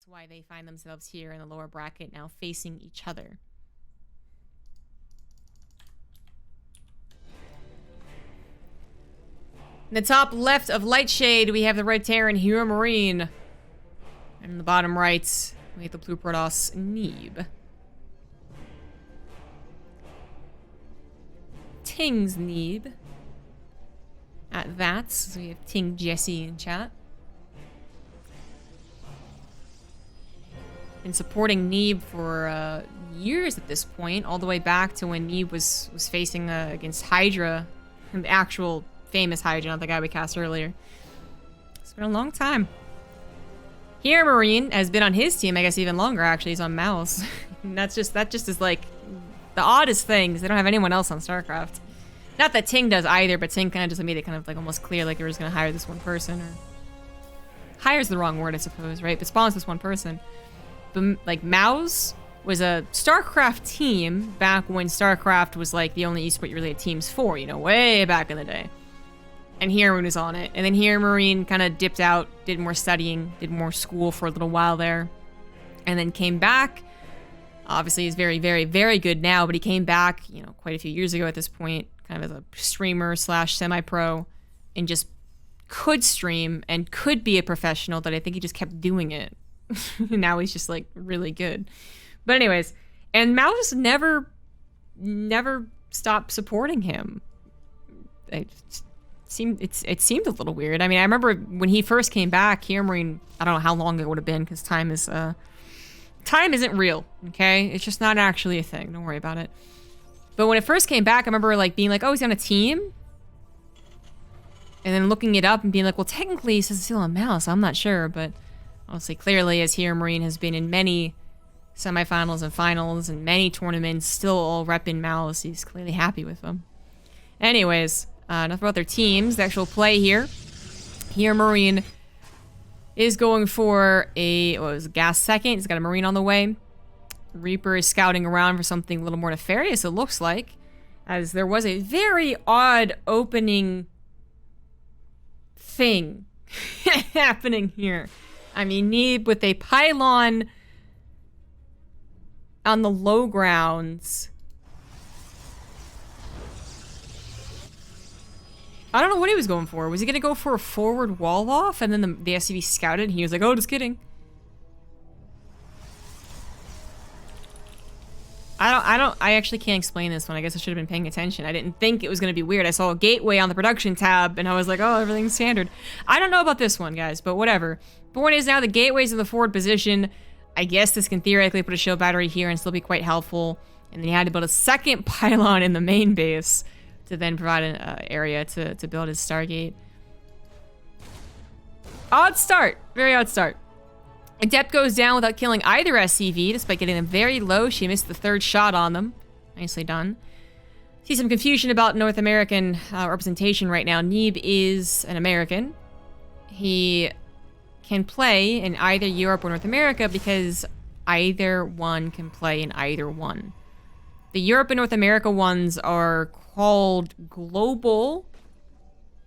That's why they find themselves here in the lower bracket now facing each other. In the top left of Lightshade, we have the Red Terran HeRoMaRinE. And in the bottom right, we have the Blue Protoss Neeb. Ting's Neeb. At that, so we have Ting Jesse in chat. Been supporting Neeb for years at this point, all the way back to when Neeb was facing against Hydra, the actual famous Hydra, not the guy we cast earlier. It's been a long time. HeRoMaRinE has been on his team, I guess even longer actually. He's on Mouse. And that just is like the oddest thing, because they don't have anyone else on Starcraft. Not that Ting does either, but Ting kind of just made it kind of like almost clear like they were just gonna hire this one person, or hire's the wrong word, I suppose, right? But spawns this one person. But like Mouse was a StarCraft team back when StarCraft was like the only esport you really had teams for, you know, way back in the day. And HeRoMaRinE was on it. And then HeRoMaRinE kind of dipped out, did more studying, did more school for a little while there. And then came back. Obviously, he's very, very, very good now, but he came back, you know, quite a few years ago at this point, kind of as a streamer / semi-pro, and just could stream and could be a professional, that I think he just kept doing it. Now he's just, like, really good. But anyways, and Mouse never stopped supporting him. It seemed a little weird. I mean, I remember when he first came back, HeRoMaRinE, I don't know how long it would have been, because time isn't real, okay? It's just not actually a thing. Don't worry about it. But when it first came back, I remember like being like, oh, he's on a team? And then looking it up and being like, well, technically he says he's still on Mouse. I'm not sure, but obviously clearly as HeRoMaRinE has been in many semifinals and finals and many tournaments, still all repping Mouse, he's clearly happy with them. Anyways, enough about their teams. The actual play here. HeRoMaRinE is going for a gas second. He's got a Marine on the way. Reaper is scouting around for something a little more nefarious, it looks like, as there was a very odd opening thing happening here. I mean, Neeb with a pylon on the low grounds. I don't know what he was going for. Was he gonna go for a forward wall off and then the SCV scouted and he was like, oh, just kidding. I actually can't explain this one. I guess I should have been paying attention. I didn't think it was going to be weird. I saw a gateway on the production tab, and I was like, oh, everything's standard. I don't know about this one, guys, but whatever. The point is now the gateway's in the forward position. I guess this can theoretically put a shield battery here and still be quite helpful. And then he had to build a second pylon in the main base to then provide an area to build his Stargate. Odd start. Very odd start. Adept goes down without killing either SCV, despite getting them very low. She missed the third shot on them. Nicely done. See some confusion about North American representation right now. Neeb is an American. He can play in either Europe or North America because either one can play in either one. The Europe and North America ones are called global,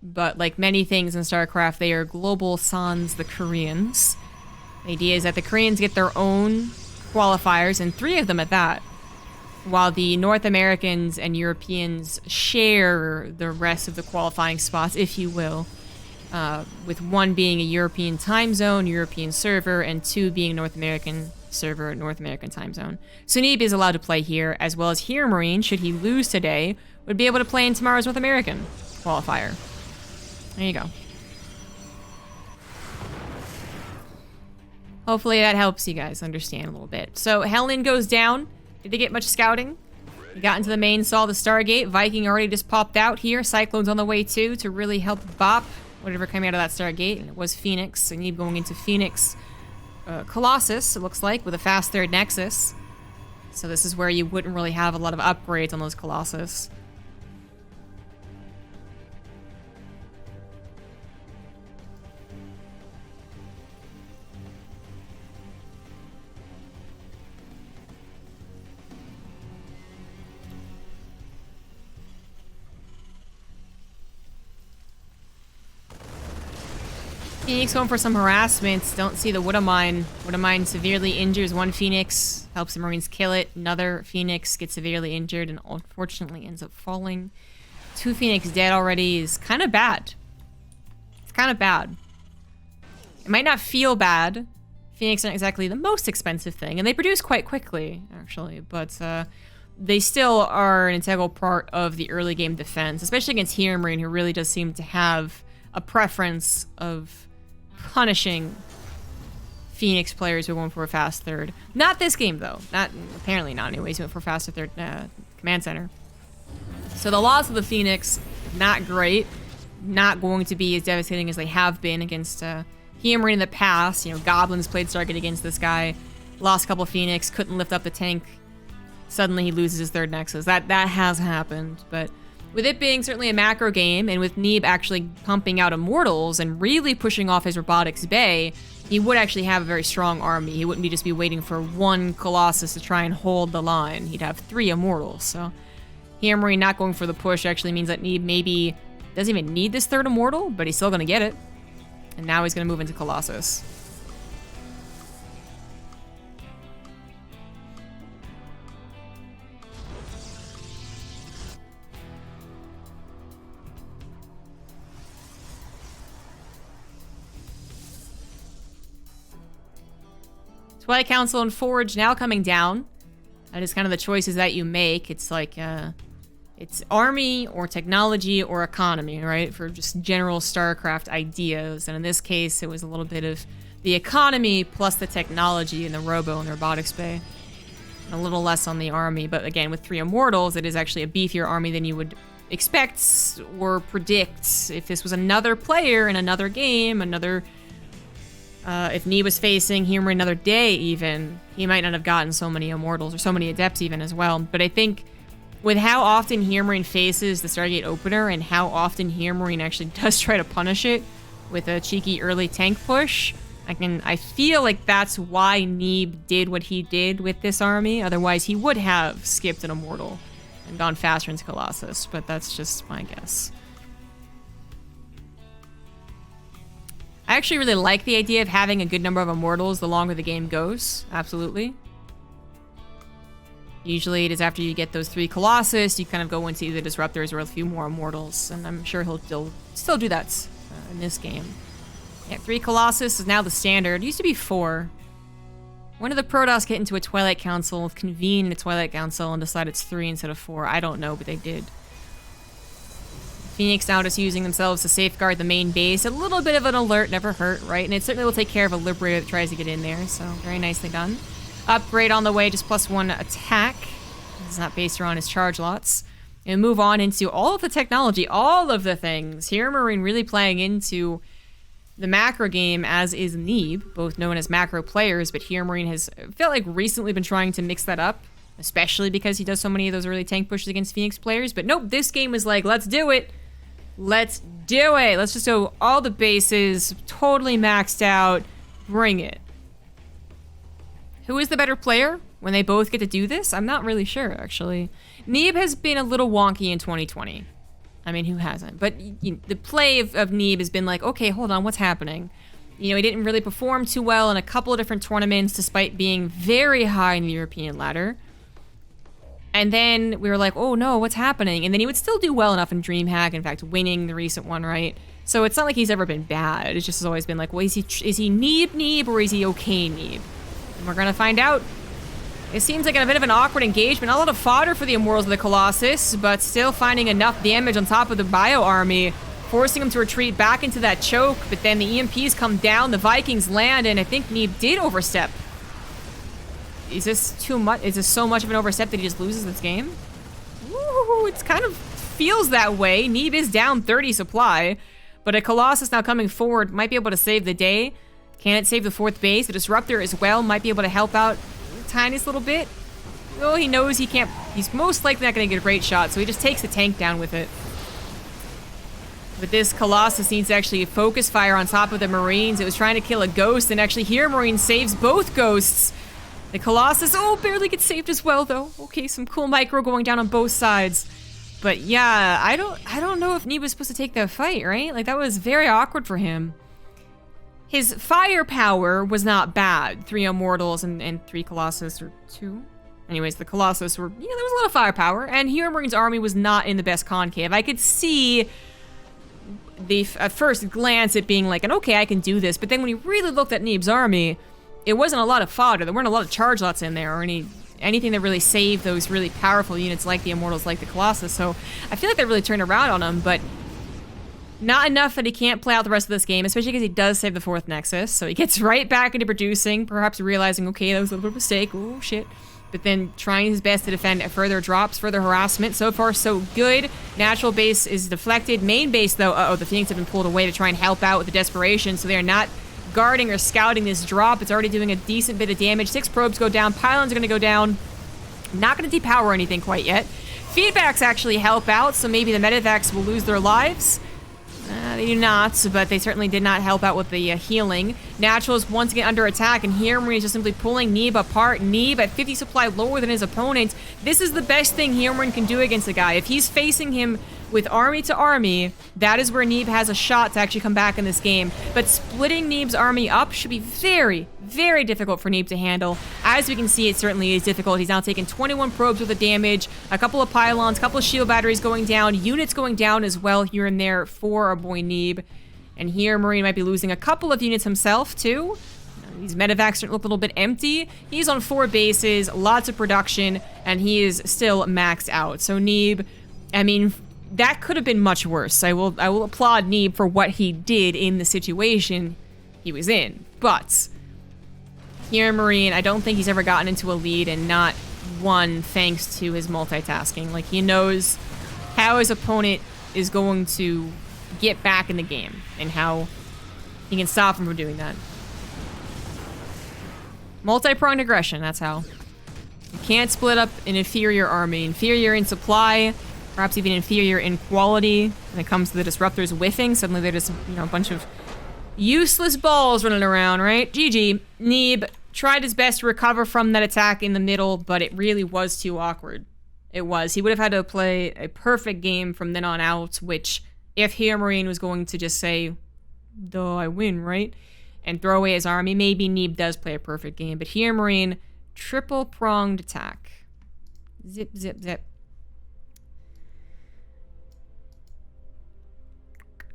but like many things in StarCraft, they are global sans the Koreans. The idea is that the Koreans get their own qualifiers, and 3 of them at that, while the North Americans and Europeans share the rest of the qualifying spots, if you will, with 1 being a European time zone, European server, and 2 being North American server, North American time zone. So Neeb is allowed to play here, as well as HeRoMaRinE, should he lose today, would be able to play in tomorrow's North American qualifier. There you go. Hopefully that helps you guys understand a little bit. So Helen goes down. Did they get much scouting? He got into the main, saw the Stargate. Viking already just popped out here. Cyclone's on the way too to really help bop whatever came out of that Stargate. And it was Phoenix. So Neeb going into Phoenix Colossus, it looks like, with a fast 3rd Nexus. So this is where you wouldn't really have a lot of upgrades on those Colossus. Phoenix going for some harassment. Don't see the Woodamine. Woodamine severely injures one Phoenix. Helps the Marines kill it. Another Phoenix gets severely injured and unfortunately ends up falling. 2 Phoenix dead already is kind of bad. It's kind of bad. It might not feel bad. Phoenix aren't exactly the most expensive thing, and they produce quite quickly, actually, but they still are an integral part of the early game defense, especially against HeRoMaRinE, who really does seem to have a preference of punishing Phoenix players who are going for a fast third. Not this game, though. Apparently not, anyways. He went for a faster third command center. So the loss of the Phoenix, not great. Not going to be as devastating as they have been against HeRoMaRinE in the past. You know, Goblins played Stargate against this guy. Lost a couple Phoenix, couldn't lift up the tank. Suddenly he loses his third Nexus. That has happened, but with it being certainly a macro game, and with Neeb actually pumping out Immortals and really pushing off his Robotics Bay, he would actually have a very strong army. He wouldn't just be waiting for one Colossus to try and hold the line. He'd have 3 Immortals. So HeRoMaRinE not going for the push actually means that Neeb maybe doesn't even need this 3rd Immortal, but he's still going to get it. And now he's going to move into Colossus. Twilight Council and Forge now coming down. That is kind of the choices that you make. It's like, it's army or technology or economy, right? For just general StarCraft ideas. And in this case, it was a little bit of the economy plus the technology in the Robo and the Robotics Bay. And a little less on the army. But again, with 3 Immortals, it is actually a beefier army than you would expect or predict. If this was another player in another game, if Neeb was facing HeRoMaRinE another day even, he might not have gotten so many Immortals or so many Adepts even as well. But I think with how often HeRoMaRinE faces the Stargate opener and how often HeRoMaRinE actually does try to punish it with a cheeky early tank push, I feel like that's why Neeb did what he did with this army. Otherwise, he would have skipped an Immortal and gone faster into Colossus. But that's just my guess. I actually really like the idea of having a good number of Immortals the longer the game goes. Absolutely. Usually it is after you get those 3 Colossus, you kind of go into either Disruptors or a few more Immortals. And I'm sure he'll still do that in this game. Yeah, 3 Colossus is now the standard. It used to be 4. When did the Protoss get into a Twilight Council, convene a Twilight Council, and decide it's 3 instead of 4? I don't know, but they did. Phoenix now just using themselves to safeguard the main base. A little bit of an alert, never hurt, right? And it certainly will take care of a Liberator that tries to get in there, so very nicely done. Upgrade on the way, just +1 attack. It's not based around his charge lots. And move on into all of the technology, all of the things. HeRoMaRinE really playing into the macro game, as is Neeb, both known as macro players, but HeRoMaRinE has felt like recently been trying to mix that up, especially because he does so many of those early tank pushes against Phoenix players. But nope, this game was like, let's do it. Let's do it. Let's just go all the bases, totally maxed out. Bring it. Who is the better player when they both get to do this? I'm not really sure, actually. Neeb has been a little wonky in 2020. I mean, who hasn't? But the play of Neeb has been like, okay, hold on, what's happening? You know, he didn't really perform too well in a couple of different tournaments, despite being very high in the European ladder. And then we were like, oh no, what's happening? And then he would still do well enough in DreamHack, in fact, winning the recent one, right? So it's not like he's ever been bad. It's just always been like, well, is he Neeb or is he okay Neeb? And we're gonna find out. It seems like a bit of an awkward engagement. Not a lot of fodder for the Immortals of the Colossus, but still finding enough damage on top of the Bio army, forcing him to retreat back into that choke. But then the EMPs come down, the Vikings land, and I think Neeb did overstep. Is this too much? Is this so much of an overstep that he just loses this game? Ooh, it kind of feels that way. Neeb is down 30 supply, but a Colossus now coming forward might be able to save the day. Can it save the 4th base? The Disruptor as well might be able to help out the tiniest little bit. Oh, he knows he can't. He's most likely not going to get a great shot, so he just takes the tank down with it. But this Colossus needs to actually focus fire on top of the Marines. It was trying to kill a ghost, and actually HeRoMaRinE saves both ghosts. The Colossus, oh, barely gets saved as well, though. Okay, some cool micro going down on both sides. But yeah, I don't know if Neeb was supposed to take that fight, right? Like, that was very awkward for him. his firepower was not bad. 3 Immortals and 3 Colossus, or 2? Anyways, the Colossus were, there was a lot of firepower, and HeRoMaRiNE's army was not in the best concave. I could see at first glance it being like, okay, I can do this, but then when you really looked at Neeb's army, it wasn't a lot of fodder. There weren't a lot of charge lots in there, or anything that really saved those really powerful units like the Immortals, like the Colossus, so I feel like they really turned around on him, but not enough that he can't play out the rest of this game, especially because he does save the 4th Nexus, so he gets right back into producing, perhaps realizing, okay, that was a little bit of a mistake, oh shit. But then trying his best to defend further drops, further harassment. So far, so good. Natural base is deflected. Main base, though, the Phoenix have been pulled away to try and help out with the desperation, so they are not guarding or scouting this drop. It's already doing a decent bit of damage. 6 probes go down. Pylons are going to go down. Not going to depower anything quite yet. Feedbacks actually help out, so maybe the Medivacs will lose their lives. They do not, but they certainly did not help out with the healing. Natural is once again under attack, and HeRoMaRiNE is just simply pulling Neeb apart. Neeb at 50 supply lower than his opponent. This is the best thing HeRoMaRiNE can do against a guy. If he's facing him with army to army, that is where Neeb has a shot to actually come back in this game. But splitting Neeb's army up should be very, very difficult for Neeb to handle. As we can see, it certainly is difficult. He's now taken 21 probes worth of damage, a couple of pylons, a couple of shield batteries going down, units going down as well here and there for our boy Neeb. And HeRoMaRiNE might be losing a couple of units himself, too. These medevacs look a little bit empty. He's on 4 bases, lots of production, and he is still maxed out. So Neeb, I mean, that could have been much worse. I will applaud Neeb for what he did in the situation he was in. But HeRoMaRiNE, I don't think he's ever gotten into a lead and not won thanks to his multitasking. Like, he knows how his opponent is going to get back in the game and how he can stop him from doing that. Multi-pronged aggression, that's how. You can't split up an inferior army. Inferior in supply, perhaps even inferior in quality. When it comes to the disruptors whiffing, suddenly they're just, a bunch of useless balls running around, right? GG. Neeb tried his best to recover from that attack in the middle, but it really was too awkward. It was. He would have had to play a perfect game from then on out, which, if HeRoMaRiNE was going to just say, duh, I win, right? And throw away his army, maybe Neeb does play a perfect game. But HeRoMaRiNE, triple-pronged attack. Zip, zip, zip.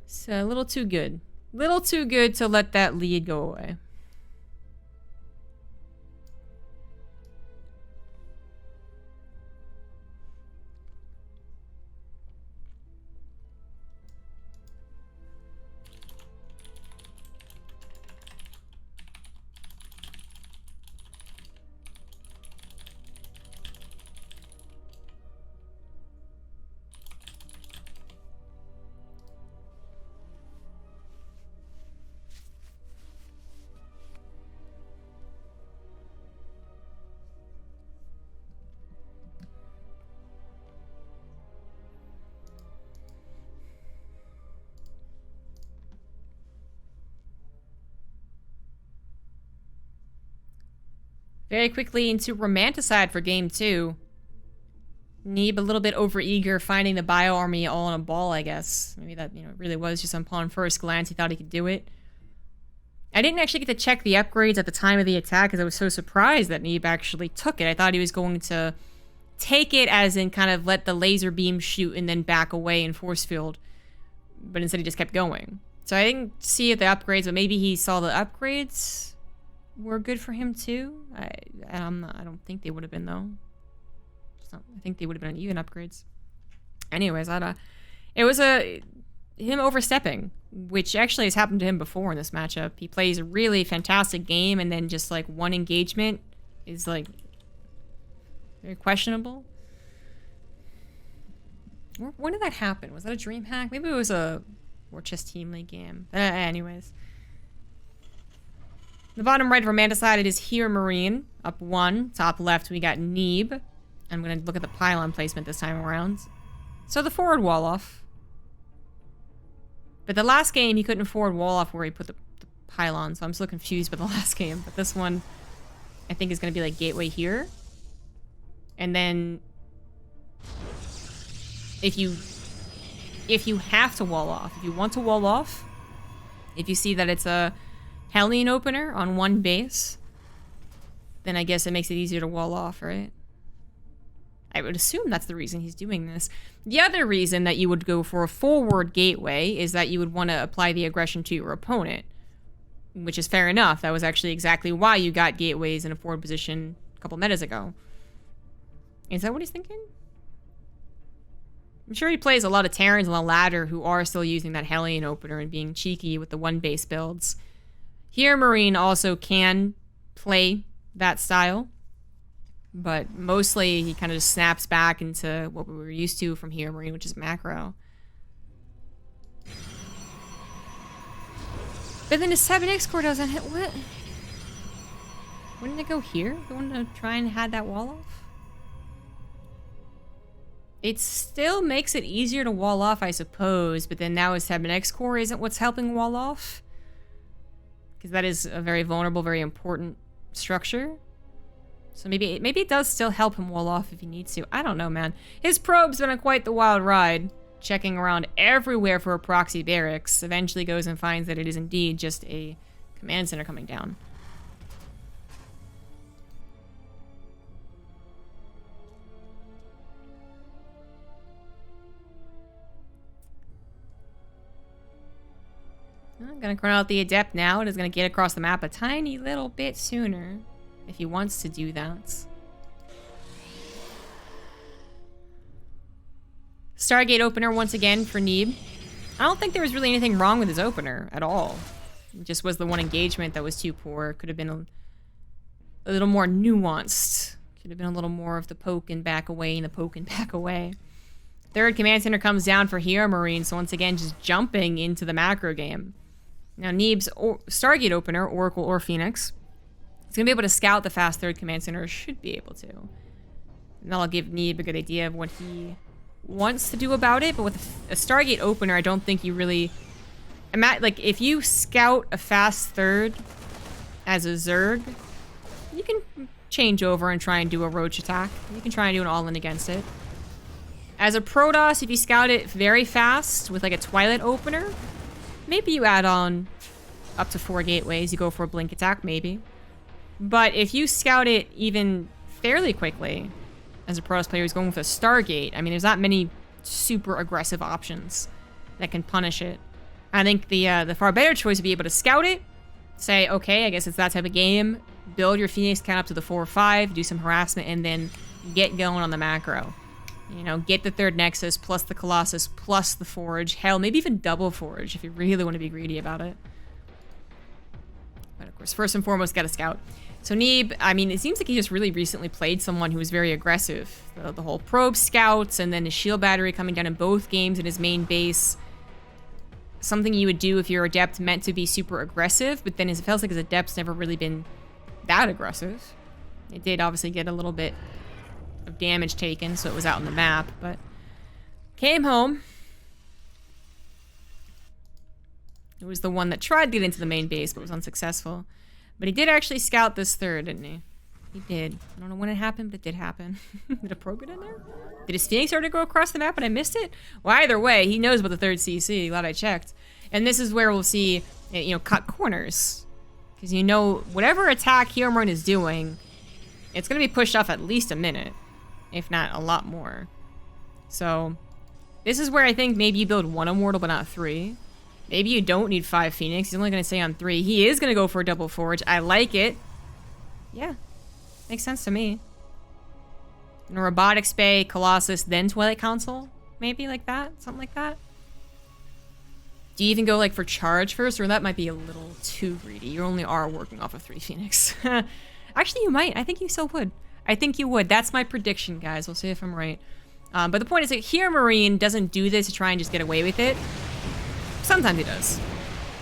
It's a little too good. Little too good to let that lead go away. Very quickly into Romanticide for game 2. Neeb a little bit overeager, finding the bio army all in a ball, I guess. Maybe that, really was just upon first glance he thought he could do it. I didn't actually get to check the upgrades at the time of the attack because I was so surprised that Neeb actually took it. I thought he was going to take it as in kind of let the laser beam shoot and then back away in force field. But instead he just kept going. So I didn't see the upgrades, but maybe he saw the upgrades were good for him too. I don't think they would have been though. I think they would have been uneven upgrades. Anyways, it was him overstepping, which actually has happened to him before in this matchup. He plays a really fantastic game and then just like one engagement is like very questionable. When did that happen? Was that a dream hack? Maybe it was a War Chest Team League game. Anyways. The bottom right of Romanticide, it is HeRoMaRiNE, up 1. Top left, we got Neeb. I'm going to look at the pylon placement this time around. So the forward wall off. But the last game, he couldn't forward wall off where he put the pylon, so I'm still confused with the last game. But this one, I think, is going to be like gateway here. And then if you have to wall off, if you want to wall off, if you see that it's a Hellion opener on one base, then I guess it makes it easier to wall off, right? I would assume that's the reason he's doing this. The other reason that you would go for a forward gateway is that you would want to apply the aggression to your opponent, which is fair enough. That was actually exactly why you got gateways in a forward position a couple metas ago. Is that what he's thinking? I'm sure he plays a lot of Terrans on the ladder who are still using that Hellion opener and being cheeky with the one base builds. HeRoMaRinE also can play that style, but mostly he kind of just snaps back into what we were used to from HeRoMaRinE, which is macro. But then his 7X core doesn't hit. What? Wouldn't it go here? You want to try and had that wall off? It still makes it easier to wall off, I suppose, but then now his 7X core isn't what's helping wall off. Because that is a very vulnerable, very important structure. So maybe it does still help him wall off if he needs to. I don't know, man. His probe's been on quite the wild ride, checking around everywhere for a proxy barracks. Eventually goes and finds that it is indeed just a command center coming down. I'm gonna crown out the Adept now. It is gonna get across the map a tiny little bit sooner if he wants to do that. Stargate opener once again for Neeb. I don't think there was really anything wrong with his opener at all. It just was the one engagement that was too poor. Could have been a little more nuanced. Could have been a little more of the poke and back away and the poke and back away. Third command center comes down for HeRoMaRinE, so once again just jumping into the macro game. Now Neeb's Stargate opener, Oracle or Phoenix, is going to be able to scout the fast third command center, or should be able to. And that'll give Neeb a good idea of what he wants to do about it, but with a Stargate opener, I don't think you really... like, if you scout a fast third as a Zerg, you can change over and try and do a roach attack. You can try and do an all-in against it. As a Protoss, if you scout it very fast with like a Twilight opener, maybe you add on up to 4 gateways. You go for a blink attack, maybe. But if you scout it even fairly quickly, as a Protoss player who's going with a Stargate, I mean, there's not many super aggressive options that can punish it. I think the far better choice would be able to scout it, say, okay, I guess it's that type of game, build your Phoenix count up to the 4 or 5, do some harassment, and then get going on the macro. You know, get the third Nexus, plus the Colossus, plus the Forge. Hell, maybe even double Forge if you really want to be greedy about it. But of course, first and foremost, gotta scout. So Neeb, I mean, it seems like he just really recently played someone who was very aggressive. The whole probe scouts, and then his shield battery coming down in both games in his main base. Something you would do if your Adept meant to be super aggressive, but then it feels like his Adept's never really been that aggressive. It did obviously get a little bit of damage taken, so it was out on the map, but came home. It was the one that tried to get into the main base, but was unsuccessful. But he did actually scout this third, didn't he? He did. I don't know when it happened, but it did happen. Did a probe get in there? Did his Phoenix start to go across the map and I missed it? Well, either way, he knows about the third CC. Glad I checked. And this is where we'll see, you know, cut corners. Because you know, whatever attack HeRoMaRinE is doing, it's going to be pushed off at least a minute. If not a lot more. So, this is where I think maybe you build 1 Immortal, but not 3. Maybe you don't need 5 Phoenix. He's only going to stay on 3. He is going to go for a double Forge. I like it. Yeah. Makes sense to me. And a Robotics Bay, Colossus, then Twilight Council? Maybe like that? Something like that? Do you even go like for charge first? Or that might be a little too greedy. You only are working off of 3 Phoenix. Actually, you might. I think you still would. I think you would. That's my prediction, guys. We'll see if I'm right. But the point is that HeRoMaRinE doesn't do this to try and just get away with it. Sometimes he does.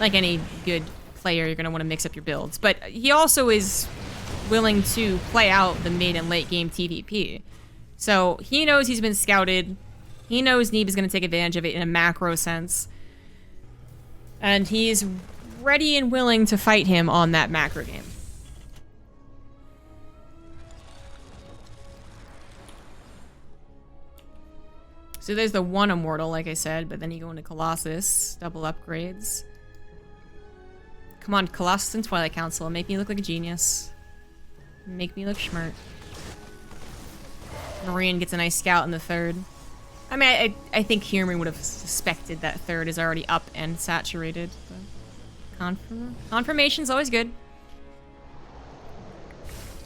Like any good player, you're going to want to mix up your builds. But he also is willing to play out the mid and late game TvP. So he knows he's been scouted. He knows Neeb is going to take advantage of it in a macro sense. And he's ready and willing to fight him on that macro game. So there's the 1 Immortal, like I said, but then you go into Colossus, double upgrades. Come on, Colossus and Twilight Council. Make me look like a genius. Make me look schmert. Marine gets a nice scout in the third. I mean, I think HeRoMaRinE would have suspected that third is already up and saturated. But confirmation's always good.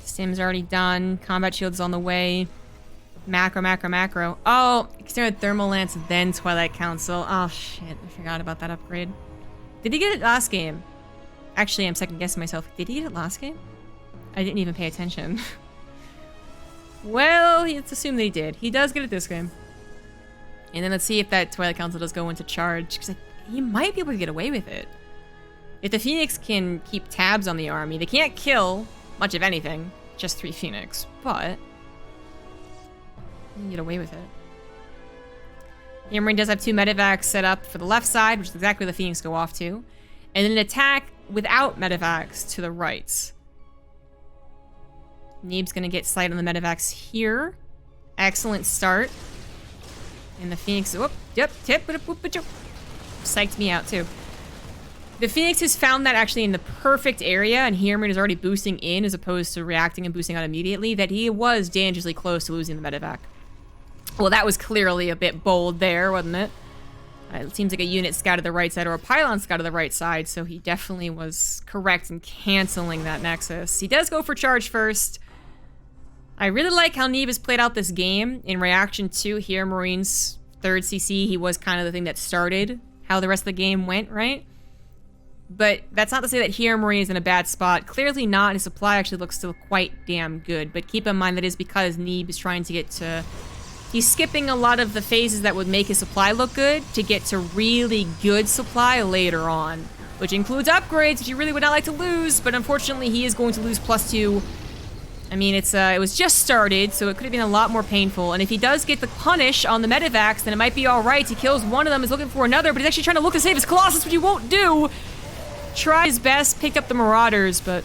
Sim's already done. Combat shield's on the way. Macro, macro, macro. Oh, extended Thermal Lance, then Twilight Council. Oh, shit. I forgot about that upgrade. Did he get it last game? Actually, I'm second guessing myself. Did he get it last game? I didn't even pay attention. Well, let's assume that he did. He does get it this game. And then let's see if that Twilight Council does go into charge, because he might be able to get away with it. If the Phoenix can keep tabs on the army, they can't kill much of anything. Just 3 Phoenix, but you can get away with it. HeRoMaRinE does have 2 medevacs set up for the left side, which is exactly where the Phoenix go off to. And then an attack without medevacs to the right. Neeb's gonna get sight on the medevacs here. Excellent start. And the Phoenix, whoop, yep, tip, psyched me out too. The Phoenix has found that actually in the perfect area, and HeRoMaRinE is already boosting in as opposed to reacting and boosting out immediately, that he was dangerously close to losing the medevac. Well, that was clearly a bit bold there, wasn't it? It seems like a unit scouted the right side or a pylon scouted the right side, so he definitely was correct in canceling that Nexus. He does go for charge first. I really like how Neeb has played out this game in reaction to HeRoMaRiNE's third CC. He was kind of the thing that started how the rest of the game went, right? But that's not to say that HeRoMaRiNE is in a bad spot. Clearly not. His supply actually looks still quite damn good. But keep in mind that is because Neeb is trying to get to... He's skipping a lot of the phases that would make his supply look good to get to really good supply later on. Which includes upgrades, which you really would not like to lose. But unfortunately, he is going to lose +2. I mean, it was just started, so it could have been a lot more painful. And if he does get the punish on the medevacs, then it might be alright. He kills one of them, is looking for another, but he's actually trying to look to save his Colossus, which he won't do. Tried his best, picked up the Marauders, but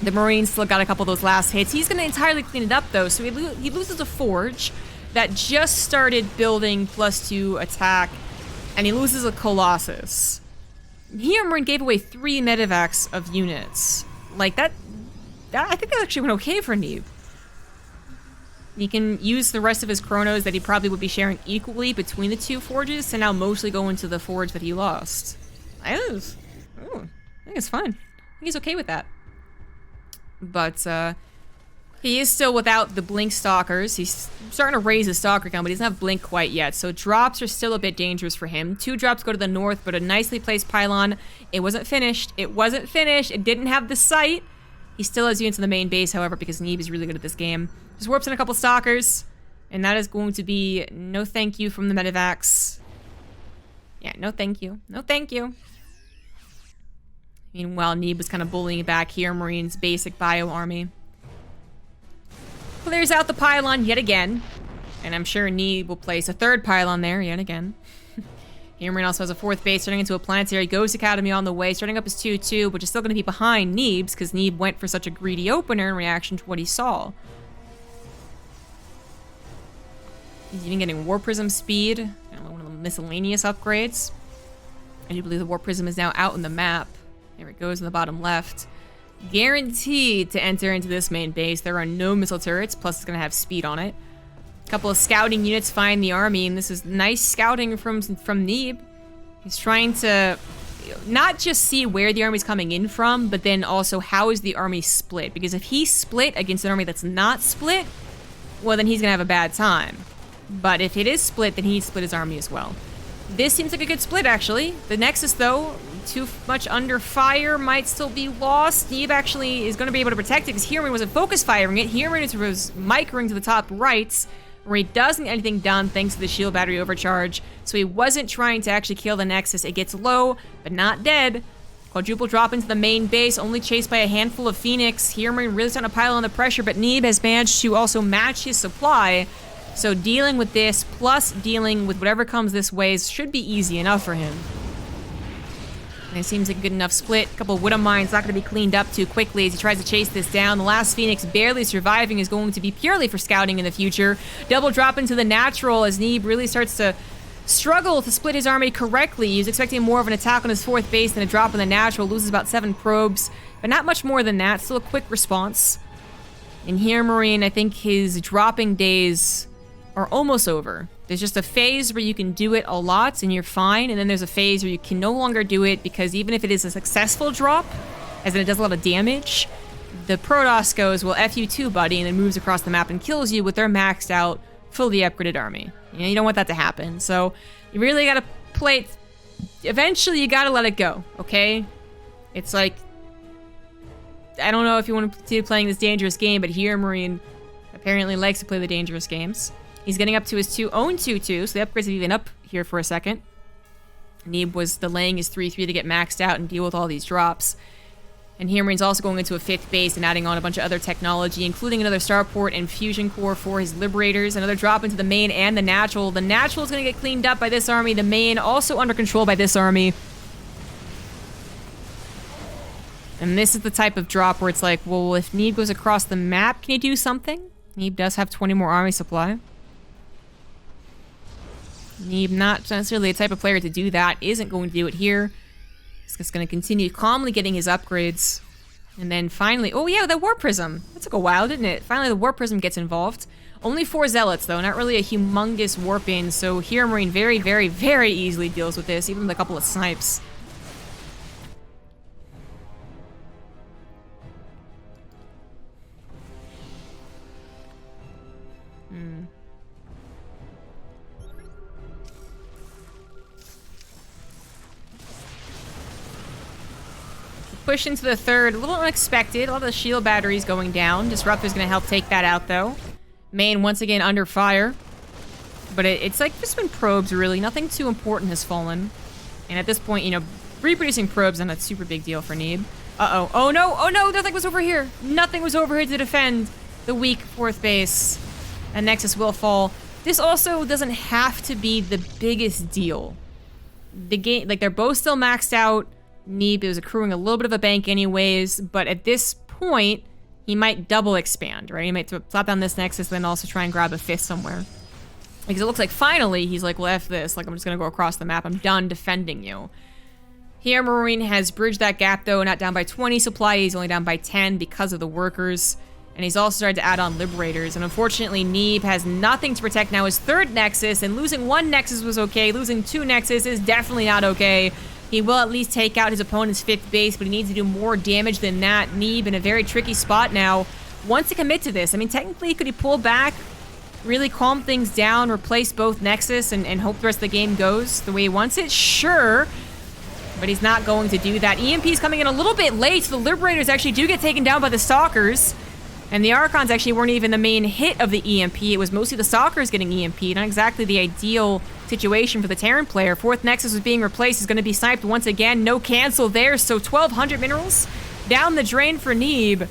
the Marines still got a couple of those last hits. He's going to entirely clean it up, though, so he loses a Forge that just started building +2 attack, and he loses a Colossus. HeRoMaRinE gave away 3 medevacs of units. Like, that I think that actually went okay for Neeb. He can use the rest of his chronos that he probably would be sharing equally between the 2 forges to now mostly go into the forge that he lost. I think it's fine. I think he's okay with that. But he is still without the Blink Stalkers. He's starting to raise his Stalker count, but he doesn't have Blink quite yet. So drops are still a bit dangerous for him. 2 drops go to the north, but a nicely placed pylon. It wasn't finished. It wasn't finished. It didn't have the sight. He still has units in the main base, however, because Neeb is really good at this game. Just warps in a couple Stalkers, and that is going to be no thank you from the medevacs. Yeah, no thank you. No thank you. Meanwhile, Neeb was kind of bullying back HeRoMaRiNE's basic bio army. Clears out the pylon yet again, and I'm sure Neeb will place a 3rd pylon there yet again. HeRoMaRiNE also has a 4th base turning into a planetary. Ghost Academy on the way, starting up his 2-2, which is still going to be behind Neeb's because Neeb went for such a greedy opener in reaction to what he saw. He's even getting War Prism speed, one of the miscellaneous upgrades. I do believe the War Prism is now out on the map. There it goes in the bottom left. Guaranteed to enter into this main base. There are no missile turrets, plus it's going to have speed on it. A couple of scouting units find the army, and this is nice scouting from Neeb. He's trying to not just see where the army's coming in from, but then also how is the army split. Because if he's split against an army that's not split, well, then he's going to have a bad time. But if it is split, then he needs to split his army as well. This seems like a good split, actually. The Nexus, though, too much under fire, might still be lost. Neeb actually is going to be able to protect it because HeRoMaRiNE wasn't focus firing it. HeRoMaRiNE was microing to the top right, where he doesn't get anything done thanks to the shield battery overcharge. So he wasn't trying to actually kill the Nexus. It gets low, but not dead. Quadruple drop into the main base, only chased by a handful of Phoenix. HeRoMaRiNE really starting to pile on the pressure, but Neeb has managed to also match his supply. So dealing with this, plus dealing with whatever comes this way, should be easy enough for him. And it seems like a good enough split. A couple of Widow Mines not going to be cleaned up too quickly as he tries to chase this down. The last Phoenix barely surviving is going to be purely for scouting in the future. Double drop into the natural as Neeb really starts to struggle to split his army correctly. He was expecting more of an attack on his 4th base than a drop in the natural. Loses about 7 probes, but not much more than that. Still a quick response. And HeRoMaRinE, I think his dropping days are almost over. There's just a phase where you can do it a lot and you're fine, and then there's a phase where you can no longer do it because even if it is a successful drop, as in it does a lot of damage, the Protoss goes, well, F you too, buddy, and then moves across the map and kills you with their maxed out, fully upgraded army. You don't want that to happen, so you really gotta play it. Eventually, you gotta let it go, okay? It's like, I don't know if you want to continue playing this dangerous game, but HeRoMaRinE apparently likes to play the dangerous games. He's getting up to his own 2-2, so the upgrades have even up here for a second. Neeb was delaying his 3-3 to get maxed out and deal with all these drops. And HeRoMaRinE's also going into a 5th base and adding on a bunch of other technology, including another starport and fusion core for his liberators. Another drop into the main and the natural. The natural is going to get cleaned up by this army. The main also under control by this army. And this is the type of drop where it's like, well, if Neeb goes across the map, can he do something? Neeb does have 20 more army supply. Neeb, not necessarily the type of player to do that, isn't going to do it here. He's just going to continue calmly getting his upgrades. And then finally, oh yeah, the War Prism. That took a while, didn't it? Finally, the War Prism gets involved. Only 4 Zealots, though, not really a humongous warp in, so HeRoMaRinE very, very, very easily deals with this, even with a couple of snipes. Push into the 3rd, a little unexpected. A lot of the shield batteries going down. Disruptor's gonna help take that out, though. Main once again under fire. But it's like just been probes, really. Nothing too important has fallen. And at this point, you know, reproducing probes is not a super big deal for Neeb. Uh-oh. Oh no! Oh no! Nothing was over here! Nothing was over here to defend the weak 4th base. And Nexus will fall. This also doesn't have to be the biggest deal. The game, like, they're both still maxed out. Neeb is accruing a little bit of a bank anyways, but at this point, he might double expand, right? He might slap down this Nexus, then also try and grab a 5th somewhere. Because it looks like finally, he's like, well, F this. Like, I'm just gonna go across the map. I'm done defending you. HeRoMaRinE has bridged that gap, though, not down by 20 supply. He's only down by 10 because of the workers. And he's also started to add on Liberators. And unfortunately, Neeb has nothing to protect now his 3rd Nexus, and losing 1 Nexus was okay. Losing 2 Nexus is definitely not okay. He will at least take out his opponent's 5th base, but he needs to do more damage than that. Neeb in a very tricky spot now. Wants to commit to this. I mean, technically, could he pull back, really calm things down, replace both Nexus, and hope the rest of the game goes the way he wants it? Sure. But he's not going to do that. EMP's coming in a little bit late, so the Liberators actually do get taken down by the Stalkers. And the Archons actually weren't even the main hit of the EMP. It was mostly the Stalkers getting EMP. Not exactly the ideal situation for the Terran player. 4th Nexus was being replaced. Is going to be sniped once again. No cancel there. So 1,200 minerals down the drain for Neeb.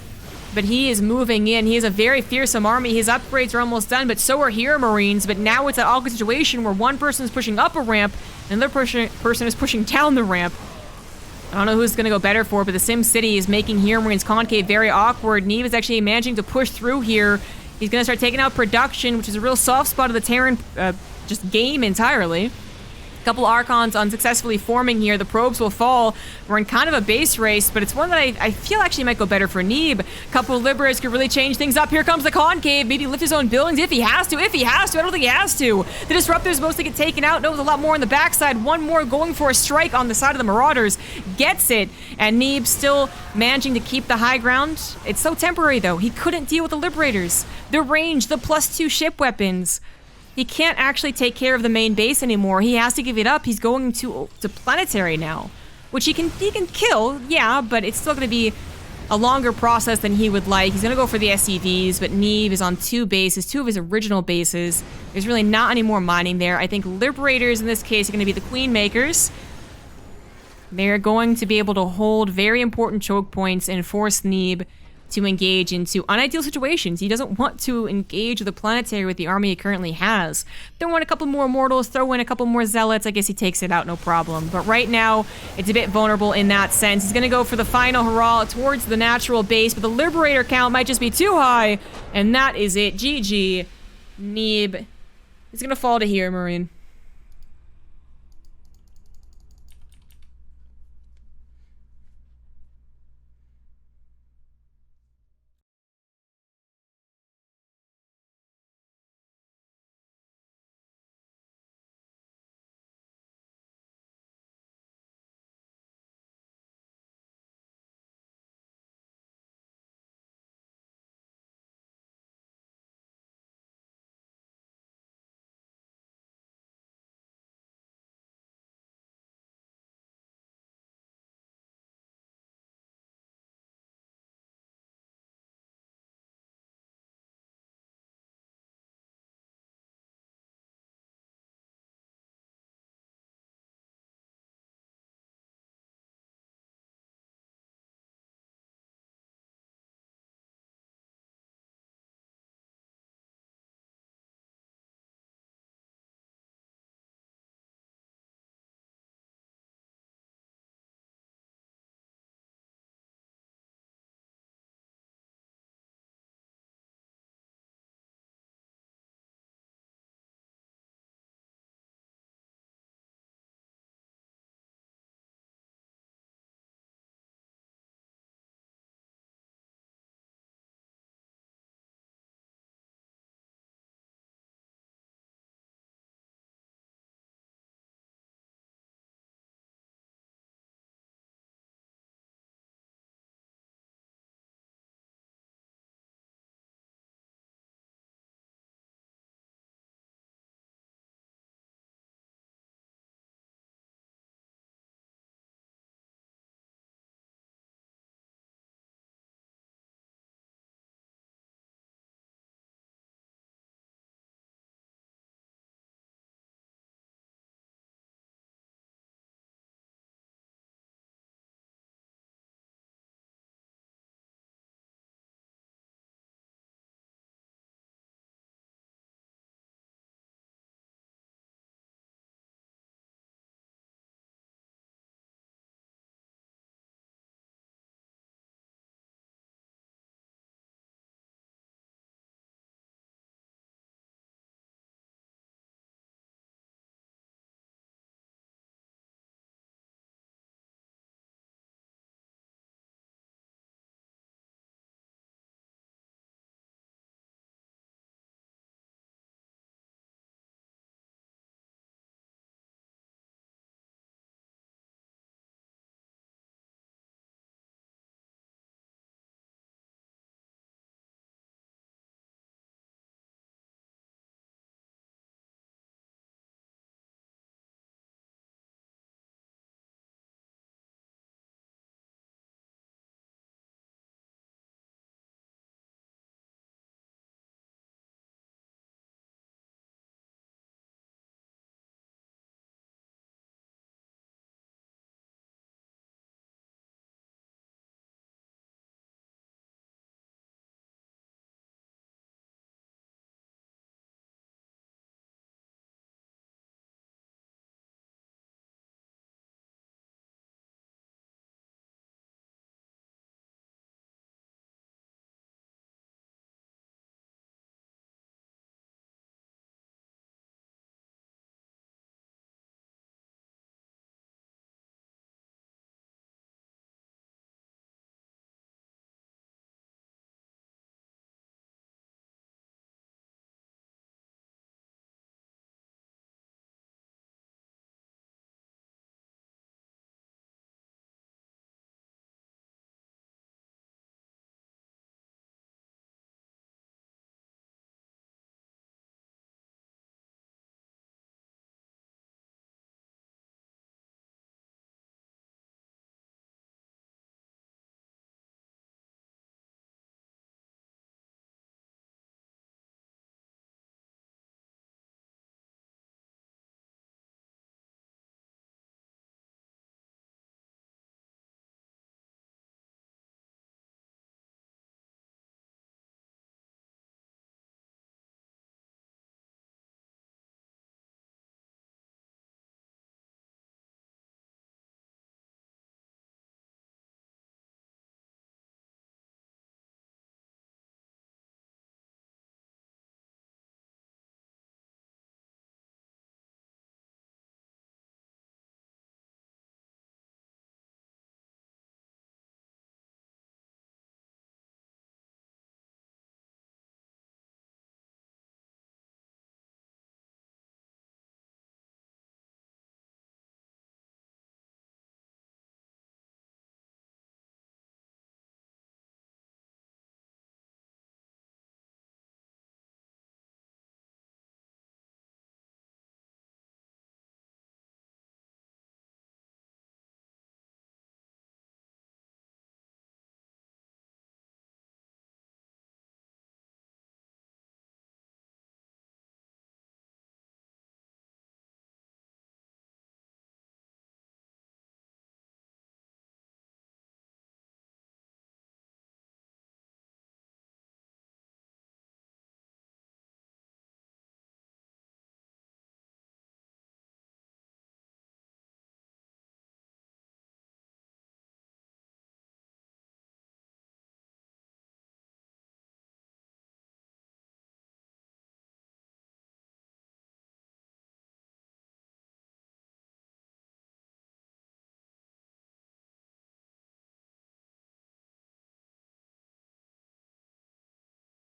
But he is moving in. He has a very fearsome army. His upgrades are almost done, but so are HeRoMaRinE's. But now it's an awkward situation where one person is pushing up a ramp and the other person is pushing down the ramp. I don't know who's going to go better for it, but the Sim City is making HeRoMaRinE's concave very awkward. Neeb is actually managing to push through here. He's going to start taking out production, which is a real soft spot of the Terran just game entirely. A couple Archons unsuccessfully forming here. The probes will fall. We're in kind of a base race, but it's one that I feel actually might go better for Neeb. A couple of Liberators could really change things up. Here comes the concave. Maybe lift his own buildings if he has to. If he has to. I don't think he has to. The Disruptor's supposed to get taken out. No, there's a lot more on the backside. One more going for a strike on the side of the Marauders. Gets it. And Neeb still managing to keep the high ground. It's so temporary, though. He couldn't deal with the Liberators. The range, the +2 ship weapons. He can't actually take care of the main base anymore. He has to give it up. He's going to Planetary now, which he can kill, yeah, but it's still going to be a longer process than he would like. He's going to go for the SCVs, but Neeb is on 2 bases, 2 of his original bases. There's really not any more mining there. I think Liberators in this case are going to be the Queen Makers. They're going to be able to hold very important choke points and force Neeb to engage into unideal situations. He doesn't want to engage the Planetary with the army he currently has. Throw in a couple more Mortals, throw in a couple more Zealots, I guess he takes it out, no problem. But right now, it's a bit vulnerable in that sense. He's going to go for the final hurrah towards the natural base, but the Liberator count might just be too high, and that is it. GG. Neeb is going to fall to HeRoMaRinE.